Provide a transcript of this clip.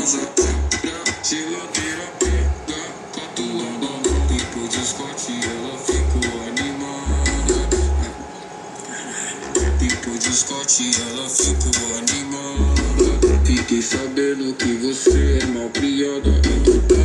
gostosa. Geladeira pega, catuando. Depois do Scott ela ficou animada. Depois do Scott ela ficou animada. Fiquei sabendo que você é mal criada.